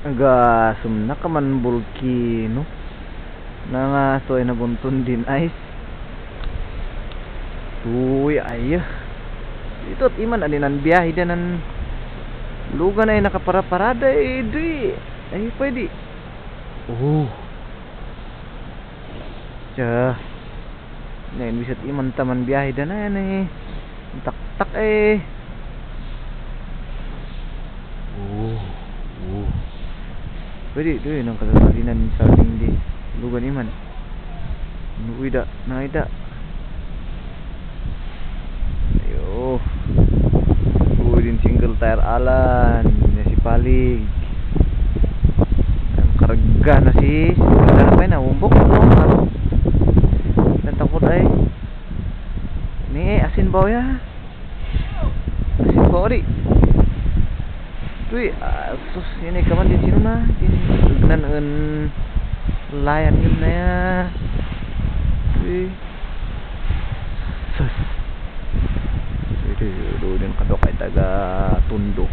Agasum na kaman volcano. Na nga to ay nabuntun din ice. Uy ay. Ito iman alinan biyahe danan lugan ay nakapara-parada di. Ay pwede. Tja. Ngayon bisat iman taman biyahe danan eh. Tak-tak eh. Pwede ito yun ang kasalinan sa hindi lugan iman. Nuida, naida. Ayo. Din single tire alan na si palig. Ang karga na si wala na umbok no. Natakot ay. Ni asin baw ya. Asin baw ri. Tuy sus ini kaman di sino na din nan layan yun na ya. Tuy sus do din kadok ay taga tundo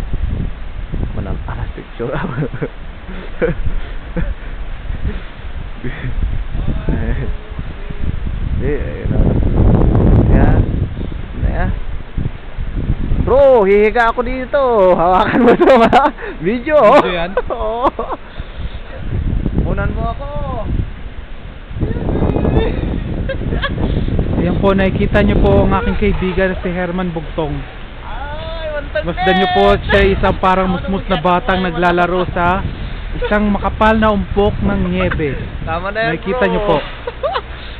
manang alas picture ya bro, hihiga ako dito. Hawakan mo ito ha. Video yan? Oo. Unan mo ako. Ayan po, nakikita nyo po ang aking kaibigan si Herman Bugtong. Masdan nyo po siya isang parang musmus na batang naglalaro sa isang makapal na umpok ng niebe. Tama na yan, nakikita bro. nyo po.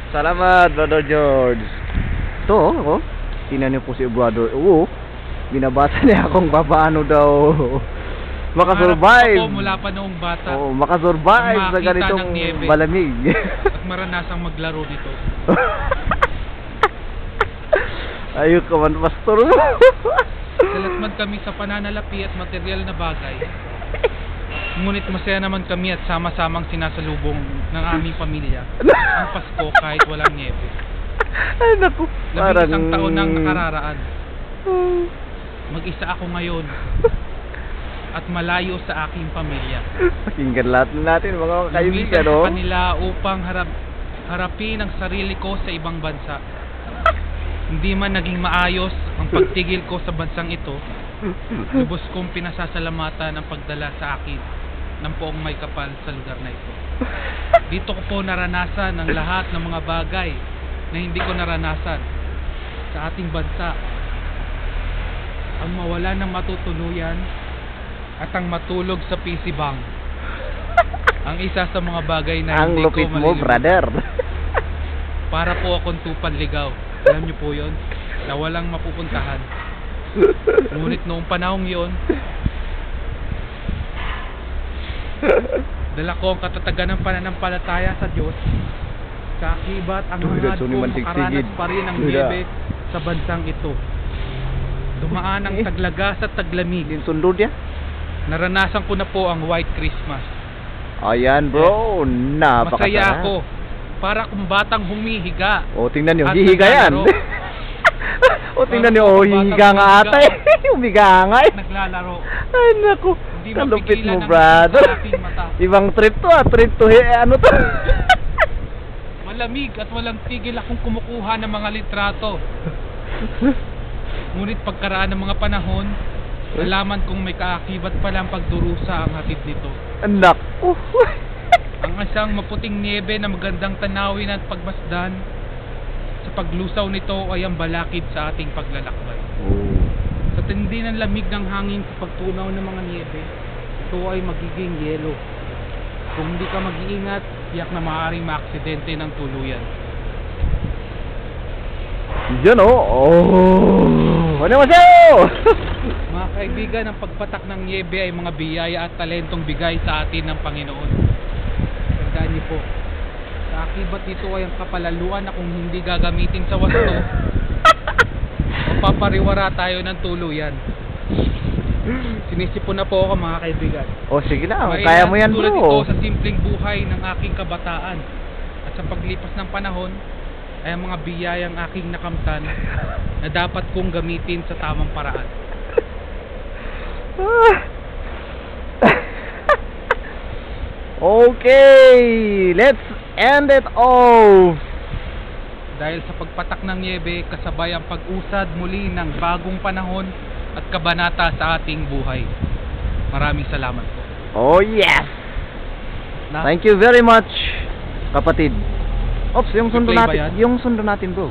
Salamat, Brother George. Ito, oh. Tingnan niyo po si Brother. Binabasa niya akong papaano daw makasurvive. Ako mula pa noong bata. Oo, makasurvive sa ganitong malamig. At maranasang maglaro dito. Ayok ka man, pastor. Salatman kami sa pananalapi at material na bagay. Ngunit masaya naman kami at sama-samang sinasalubong ng aming pamilya ang Pasko kahit walang niebe. Ay naku, parang isang taon nang nakararaan. Mag-isa ako ngayon at malayo sa aking pamilya. Pakinggan lahat natin mga kaibigan, no? Sa kanila upang harapin ang sarili ko sa ibang bansa. Hindi man naging maayos ang pagtigil ko sa bansang ito. Lubos kong pinasasalamatan ang pagdala sa akin ng poong may kapal sa lugar na ito. Dito ko po naranasan ang lahat ng mga bagay na hindi ko naranasan sa ating bansa. Ang mawala ng matutuluyan at ang matulog sa PC Bank. Ang isa sa mga bagay na ang hindi ko lupit mo, brother. Para po akong tupanligaw. Alam niyo po yon, na walang mapupuntahan. Ngunit noong panahong yon, dala ko ang katatagan ng pananampalataya sa Diyos. Sa akibat ang hangad ko makaranas pa rin ang niebe sa bansang ito. Dumaan ang taglagas at taglamig. Sundod ya? Naranasan ko na po ang White Christmas. Ayan bro, napakasarap. Masaya ako. Para kung batang humihiga. O tingnan nyo, hihiga yan. O tingnan nyo, hihiga nga ata eh. Humiga nga eh. Naglalaro. Ay naku, kalupit mo brother. Ibang trip to trip to ano to. Malamig at walang tigil akong kumukuha ng mga litrato. Ngunit pagkaraan ng mga panahon, nalaman kong may kaakibat palang pagdurusa ang hatid nito. Anak. Ang isang maputing niebe na magandang tanawin at pagmasdan, sa paglusaw nito ay ang balakid sa ating paglalakbay. Sa tindi ng lamig ng hangin sa pagtunaw ng mga niebe, ito ay magiging yelo. Kung hindi ka mag-iingat, tiyak na maaaring maaksidente ng tuluyan. Diyan ano masyo? Mga kaibigan, ang pagpatak ng niebe ay mga biyaya at talentong bigay sa atin ng Panginoon. Tandaan niyo po, sa akibat nito ay ang kapalaluan na kung hindi gagamitin sa wasto, mapapariwara tayo ng tuluyan. Sinisipon na po ako mga kaibigan. O sige na, kaya mo yan bro. Tulad ito sa simpleng buhay ng aking kabataan. At sa paglipas ng panahon, ay ang mga biyayang aking nakamtan na dapat kong gamitin sa tamang paraan. Okay, let's end it off. Dahil sa pagpatak ng nyebe, kasabay ang pag-usad muli ng bagong panahon at kabanata sa ating buhay. Maraming salamat po. Oh yes! Thank you very much, kapatid. Ops, yung sundo Replay ba natin, yan? yung sundo natin bro.